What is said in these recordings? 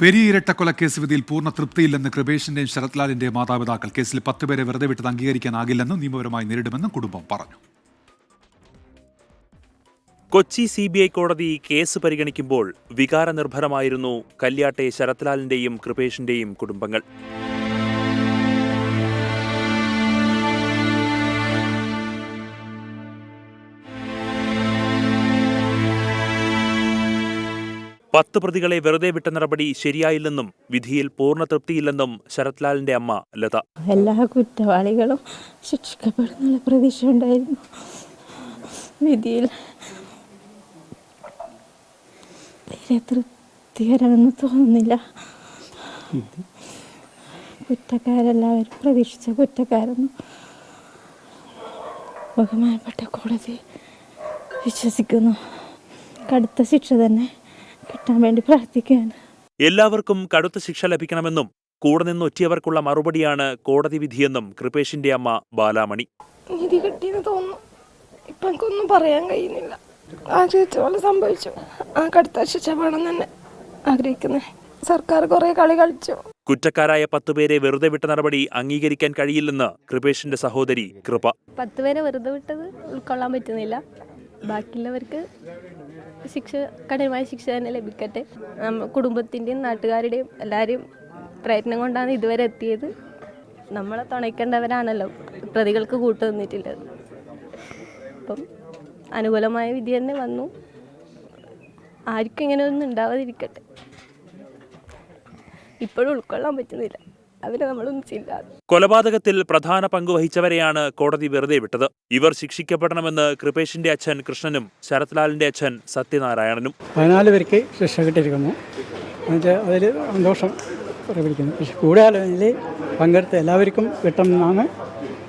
പെരിയ ഇരട്ടക്കൊലക്കേസ് വിധിയിൽ പൂർണ്ണ തൃപ്തിയില്ലെന്ന് കൃപേഷിന്റെയും ശരത്ലാലിന്റെയും മാതാപിതാക്കൾ. കേസിൽ 10 പേരെ വെറുതെ വിട്ടത് അംഗീകരിക്കാനാകില്ലെന്നും നിയമപരമായി നേരിടുമെന്നും കുടുംബം പറഞ്ഞു. കൊച്ചി CBI കോടതി കേസ് പരിഗണിക്കുമ്പോൾ വികാരനിർഭരമായിരുന്നു കല്യാട്ടെ ശരത്ലാലിന്റെയും കൃപേഷിന്റെയും കുടുംബങ്ങൾ. പത്ത് പ്രതികളെ വെറുതെ വിട്ട നടപടി ശരിയായില്ലെന്നും വിധിയിൽ പൂർണ്ണ തൃപ്തിയില്ലെന്നും ശരത്ലാലിന്റെ അമ്മ ലത. എല്ലാ കുറ്റവാളികളും ശിക്ഷിക്കപ്പെടുന്നുള്ള പ്രതീക്ഷ ഉണ്ടായിരുന്നു. വിധിയിൽ തീരെ തൃപ്തികരമെന്ന് തോന്നുന്നില്ല. കുറ്റക്കാരെല്ലാവരും പ്രതീക്ഷിച്ച കുറ്റക്കാരെന്ന് ബഹുമാനപ്പെട്ട കോടതി വിശ്വസിക്കുന്നു. കടുത്ത ശിക്ഷ തന്നെ കിട്ടാൻ വേണ്ടി പ്രാർത്ഥിക്കുകയാണ്. എല്ലാവർക്കും കടുത്ത ശിക്ഷ ലഭിക്കണമെന്നും കൂടെ നിന്ന് ഒറ്റിയവർക്കുള്ള മറുപടിയാണ് കോടതി വിധിയെന്നും കൃപേഷിന്റെ അമ്മ ബാലാമണി. നീതി കിട്ടിയെന്ന് തോന്നുന്നു. ഇപ്പം എനിക്കൊന്നും പറയാൻ കഴിയുന്നില്ല. ആഗ്രഹിച്ച പോലെ സംഭവിച്ചു. ആ കടുത്ത ശിക്ഷ വേണം തന്നെ ആഗ്രഹിക്കുന്നത്. സർക്കാർ കുറെ കളി കളിച്ചു. കുറ്റക്കാരായ 10 പേരെ വെറുതെ വിട്ട നടപടി അംഗീകരിക്കാൻ കഴിയില്ലെന്ന് കൃപേഷിന്റെ സഹോദരി കൃപ. 10 പേരെ വെറുതെ വിട്ടത് ഉൾക്കൊള്ളാൻ പറ്റുന്നില്ല. ബാക്കിയുള്ളവർക്ക് കഠിനമായ ശിക്ഷ തന്നെ ലഭിക്കട്ടെ. കുടുംബത്തിൻ്റെയും നാട്ടുകാരുടെയും എല്ലാവരെയും പ്രയത്നം കൊണ്ടാണ് ഇതുവരെ എത്തിയത്. നമ്മളെ തുണയ്ക്കേണ്ടവരാണല്ലോ പ്രതികൾക്ക് കൂട്ടുനിന്നിട്ടുള്ളത്. അപ്പം അനുകൂലമായ വിധി തന്നെ വന്നു. ആർക്കും ഇങ്ങനെയൊന്നും ഉണ്ടാവാതിരിക്കട്ടെ. ഇപ്പോഴും ഉൾക്കൊള്ളാൻ പറ്റുന്നില്ല. അവരെ നമ്മളൊന്നും ചെയ്യാതെ. കൊലപാതകത്തിൽ പ്രധാന പങ്ക് വഹിച്ചവരെയാണ് കോടതി വെറുതെ വിട്ടത്. ഇവർ ശിക്ഷിക്കപ്പെടണമെന്ന് കൃപേഷിന്റെ അച്ഛൻ കൃഷ്ണനും ശരത്ലാലിന്റെ അച്ഛൻ സത്യനാരായണനും. 14 പേർക്ക് ശിക്ഷ കിട്ടിയിരിക്കുന്നു. അതിൽ സന്തോഷം പ്രകടിപ്പിക്കുന്നു. പക്ഷെ കൂടുതൽ പങ്കെടുത്ത എല്ലാവർക്കും കിട്ടുമെന്നാണ്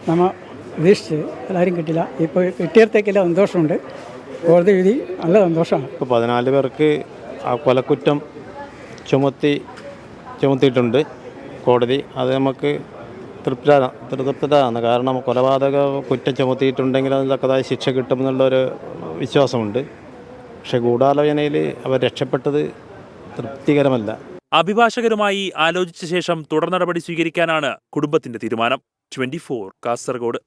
നമ്മൾ ഉദ്ദേശിച്ചത്. എല്ലാവരും കിട്ടില്ല. ഇപ്പോൾ കിട്ടിയത്തേക്കെല്ലാം സന്തോഷമുണ്ട്. കോടതി വിധി നല്ല സന്തോഷമാണ്. ഇപ്പോൾ 14 പേർക്ക് ആ കൊലക്കുറ്റം ചുമത്തിയിട്ടുണ്ട് കോടതി. അത് നമുക്ക് തൃപ്തരാണ്. കാരണം കൊലപാതക കുറ്റം ചുമത്തിയിട്ടുണ്ടെങ്കിൽ അതിന് തക്കതായ ശിക്ഷ കിട്ടുമെന്നുള്ളൊരു വിശ്വാസമുണ്ട്. പക്ഷേ ഗൂഢാലോചനയിൽ അവർ രക്ഷപ്പെട്ടത് തൃപ്തികരമല്ല. അഭിഭാഷകരുമായി ആലോചിച്ച ശേഷം തുടർ നടപടി സ്വീകരിക്കാനാണ് കുടുംബത്തിന്റെ തീരുമാനം. 24 കാസർഗോഡ്.